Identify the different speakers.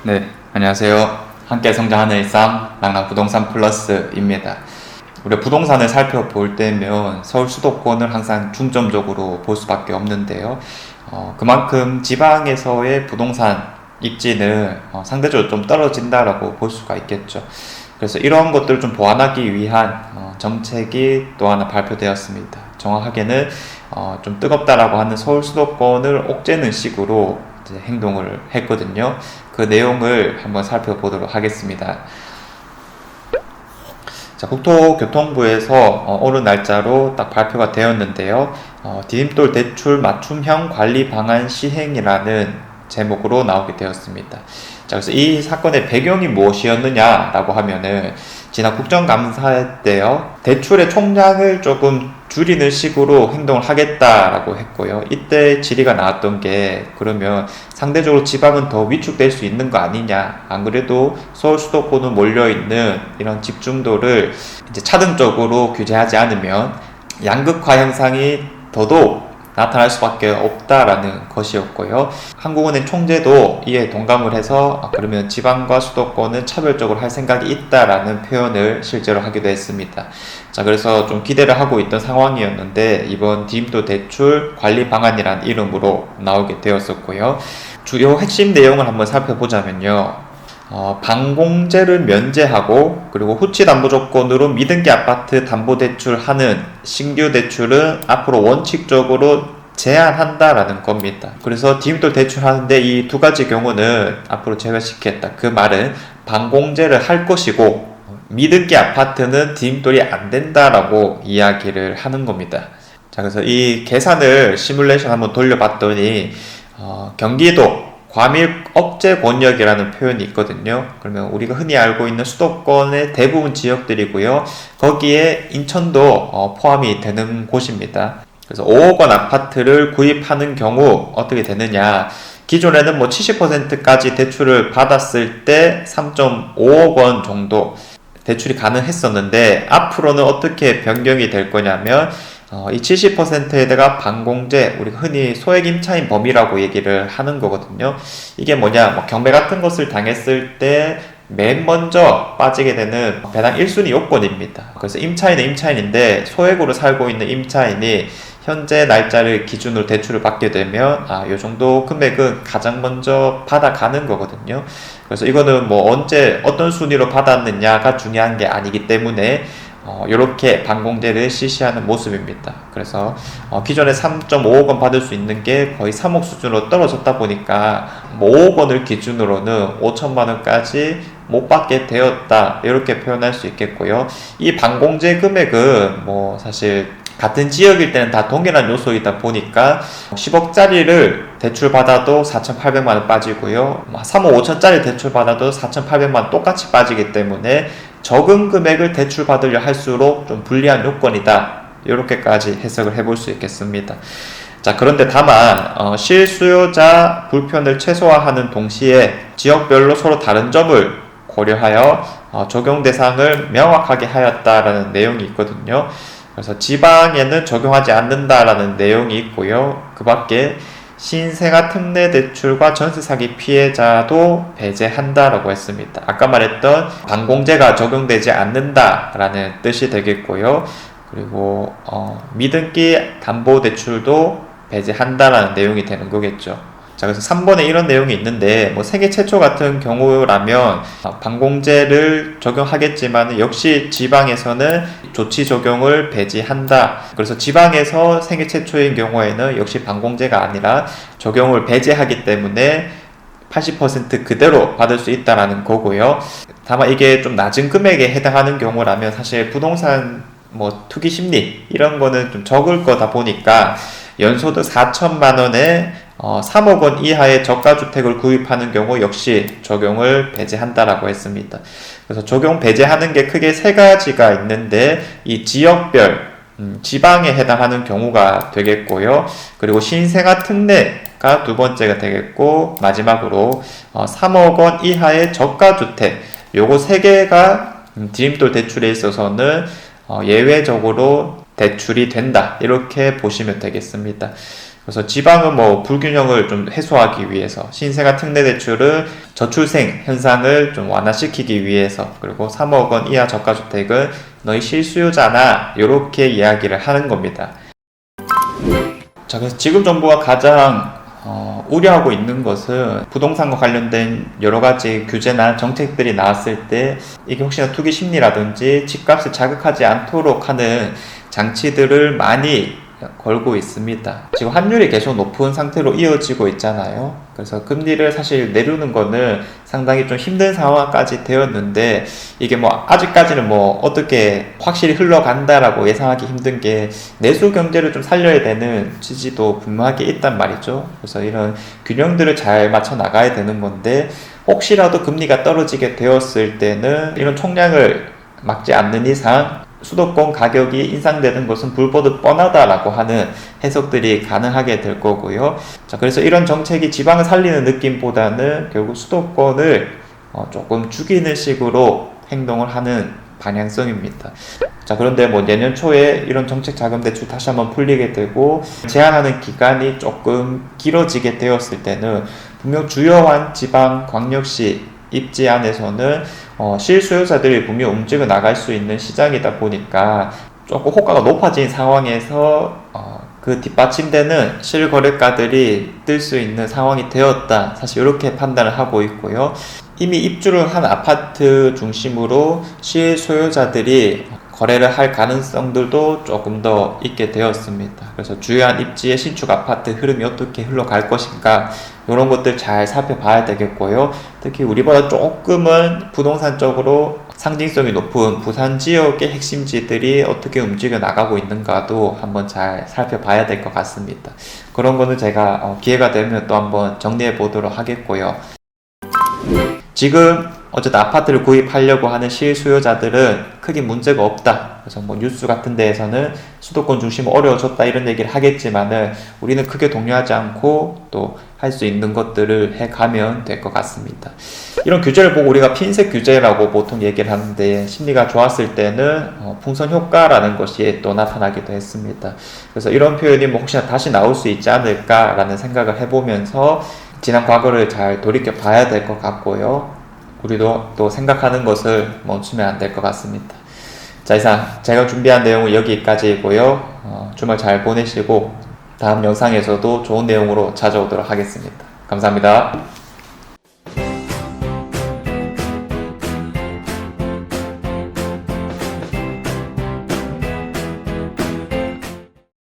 Speaker 1: 네, 안녕하세요. 함께 성장하는 일상 랑랑부동산 플러스입니다. 우리가 부동산을 살펴볼 때면 서울 수도권을 항상 중점적으로 볼 수밖에 없는데요. 그만큼 지방에서의 부동산 입지는 상대적으로 좀 떨어진다라고 볼 수가 있겠죠. 그래서 이런 것들을 좀 보완하기 위한 정책이 또 하나 발표되었습니다. 정확하게는 좀 뜨겁다라고 하는 서울 수도권을 옥죄는 식으로 이제 행동을 했거든요. 그 내용을 한번 살펴보도록 하겠습니다. 자, 국토교통부에서 오늘 날짜로 딱 발표가 되었는데요. 디딤돌 대출 맞춤형 관리 방안 시행이라는 제목으로 나오게 되었습니다. 자, 그래서 이 사건의 배경이 무엇이었느냐라고 하면은 지난 국정감사 때요, 대출의 총량을 조금 줄이는 식으로 행동을 하겠다라고 했고요. 이때 질의가 나왔던 게, 그러면 상대적으로 지방은 더 위축될 수 있는 거 아니냐, 안 그래도 서울 수도권은 몰려있는 이런 집중도를 이제 차등적으로 규제하지 않으면 양극화 현상이 더더욱 나타날 수밖에 없다라는 것이었고요. 한국은행 총재도 이에 동감을 해서 그러면 지방과 수도권은 차별적으로 할 생각이 있다라는 표현을 실제로 하기도 했습니다. 자, 그래서 좀 기대를 하고 있던 상황이었는데 이번 디딤돌 대출 관리 방안이라는 이름으로 나오게 되었었고요. 주요 핵심 내용을 한번 살펴보자면요. 반공제를 면제하고, 그리고 후치 담보 조건으로 미등기 아파트 담보 대출하는 신규 대출은 앞으로 원칙적으로 제한한다라는 겁니다. 그래서 디딤돌 대출하는데 이 두 가지 경우는 앞으로 제외시켰다. 그 말은 반공제를 할 것이고 미등기 아파트는 디딤돌이 안 된다라고 이야기를 하는 겁니다. 자, 그래서 이 계산을 시뮬레이션 한번 돌려봤더니 경기도 과밀 억제 권역이라는 표현이 있거든요. 그러면 우리가 흔히 알고 있는 수도권의 대부분 지역들이고요. 거기에 인천도 포함이 되는 곳입니다. 그래서 5억 원 아파트를 구입하는 경우 어떻게 되느냐. 기존에는 70%까지 대출을 받았을 때 3.5억 원 정도 대출이 가능했었는데, 앞으로는 어떻게 변경이 될 거냐면 이 70%에다가 반공제, 우리가 흔히 소액 임차인 범위라고 얘기를 하는 거거든요. 이게 뭐냐, 경매 같은 것을 당했을 때 맨 먼저 빠지게 되는 배당 1순위 요건입니다. 그래서 임차인은 임차인인데 소액으로 살고 있는 임차인이 현재 날짜를 기준으로 대출을 받게 되면 요 정도 금액은 가장 먼저 받아가는 거거든요. 그래서 이거는 언제 어떤 순위로 받았느냐가 중요한 게 아니기 때문에 이렇게 반공제를 실시하는 모습입니다. 그래서 기존에 3.5억 원 받을 수 있는 게 거의 3억 수준으로 떨어졌다 보니까 5억 원을 기준으로는 5천만 원까지 못 받게 되었다, 이렇게 표현할 수 있겠고요. 이 반공제 금액은 사실 같은 지역일 때는 다 동일한 요소이다 보니까 10억짜리를 대출받아도 4,800만 원 빠지고요. 3억 5천짜리 대출받아도 4,800만 원 똑같이 빠지기 때문에 적은 금액을 대출받으려 할수록 좀 불리한 요건이다, 이렇게까지 해석을 해볼 수 있겠습니다. 자, 그런데 다만 실수요자 불편을 최소화하는 동시에 지역별로 서로 다른 점을 고려하여 적용 대상을 명확하게 하였다라는 내용이 있거든요. 그래서 지방에는 적용하지 않는다라는 내용이 있고요. 그 밖에 신생아 특례 대출과 전세 사기 피해자도 배제한다라고 했습니다. 아까 말했던 반공제가 적용되지 않는다라는 뜻이 되겠고요. 그리고 미등기 담보 대출도 배제한다라는 내용이 되는 거겠죠. 자, 그래서 3번에 이런 내용이 있는데, 세계 최초 같은 경우라면 반공제를 적용하겠지만 역시 지방에서는 조치 적용을 배제한다. 그래서 지방에서 세계 최초인 경우에는 역시 반공제가 아니라 적용을 배제하기 때문에 80% 그대로 받을 수 있다라는 거고요. 다만 이게 좀 낮은 금액에 해당하는 경우라면 사실 부동산 투기 심리 이런 거는 좀 적을 거다 보니까 연소득 4천만 원에 3억 원 이하의 저가주택을 구입하는 경우 역시 적용을 배제한다라고 했습니다. 그래서 적용 배제하는 게 크게 세 가지가 있는데, 이 지역별, 지방에 해당하는 경우가 되겠고요. 그리고 신생아 특례가 두 번째가 되겠고, 마지막으로 3억 원 이하의 저가주택, 요거 세 개가 디딤돌 대출에 있어서는 예외적으로 대출이 된다, 이렇게 보시면 되겠습니다. 그래서 지방은 뭐 불균형을 좀 해소하기 위해서, 신생아 특례 대출은 저출생 현상을 좀 완화시키기 위해서, 그리고 3억 원 이하 저가주택은 너희 실수요자나 이렇게 이야기를 하는 겁니다. 자, 그래서 지금 정부가 가장 우려하고 있는 것은 부동산과 관련된 여러 가지 규제나 정책들이 나왔을 때 이게 혹시나 투기 심리라든지 집값을 자극하지 않도록 하는 장치들을 많이 걸고 있습니다. 지금 환율이 계속 높은 상태로 이어지고 있잖아요. 그래서 금리를 사실 내리는 거는 상당히 좀 힘든 상황까지 되었는데, 이게 뭐 아직까지는 뭐 어떻게 확실히 흘러간다라고 예상하기 힘든 게, 내수 경제를 좀 살려야 되는 취지도 분명하게 있단 말이죠. 그래서 이런 균형들을 잘 맞춰 나가야 되는 건데, 혹시라도 금리가 떨어지게 되었을 때는 이런 총량을 막지 않는 이상 수도권 가격이 인상되는 것은 불보듯 뻔하다라고 하는 해석들이 가능하게 될 거고요. 자, 그래서 이런 정책이 지방을 살리는 느낌보다는 결국 수도권을 조금 죽이는 식으로 행동을 하는 방향성입니다. 자, 그런데 뭐 내년 초에 이런 정책 자금 대출 다시 한번 풀리게 되고 제한하는 기간이 조금 길어지게 되었을 때는 분명 주요한 지방 광역시 입지 안에서는 실수요자들이 분명 움직여 나갈 수 있는 시장이다 보니까 조금 호가가 높아진 상황에서 그 뒷받침되는 실거래가들이 뜰 수 있는 상황이 되었다, 사실 이렇게 판단을 하고 있고요. 이미 입주를 한 아파트 중심으로 실소유자들이 거래를 할 가능성들도 조금 더 있게 되었습니다. 그래서 주요한 입지의 신축 아파트 흐름이 어떻게 흘러갈 것인가, 이런 것들 잘 살펴봐야 되겠고요. 특히 우리보다 조금은 부동산적으로 상징성이 높은 부산 지역의 핵심지들이 어떻게 움직여 나가고 있는가도 한번 잘 살펴봐야 될 것 같습니다. 그런 거는 제가 기회가 되면 또 한번 정리해 보도록 하겠고요. 지금 어쨌든 아파트를 구입하려고 하는 실수요자들은 크게 문제가 없다. 그래서 뭐 뉴스 같은 데에서는 수도권 중심으로 어려워졌다 이런 얘기를 하겠지만은 우리는 크게 동요하지 않고 또 할 수 있는 것들을 해가면 될 것 같습니다. 이런 규제를 보고 우리가 핀셋 규제라고 보통 얘기를 하는데, 심리가 좋았을 때는 풍선 효과라는 것이 또 나타나기도 했습니다. 그래서 이런 표현이 뭐 혹시나 다시 나올 수 있지 않을까라는 생각을 해보면서 지난 과거를 잘 돌이켜 봐야 될 것 같고요. 우리도 또 생각하는 것을 멈추면 안 될 것 같습니다. 자, 이상 제가 준비한 내용은 여기까지이고요. 주말 잘 보내시고 다음 영상에서도 좋은 내용으로 찾아오도록 하겠습니다. 감사합니다.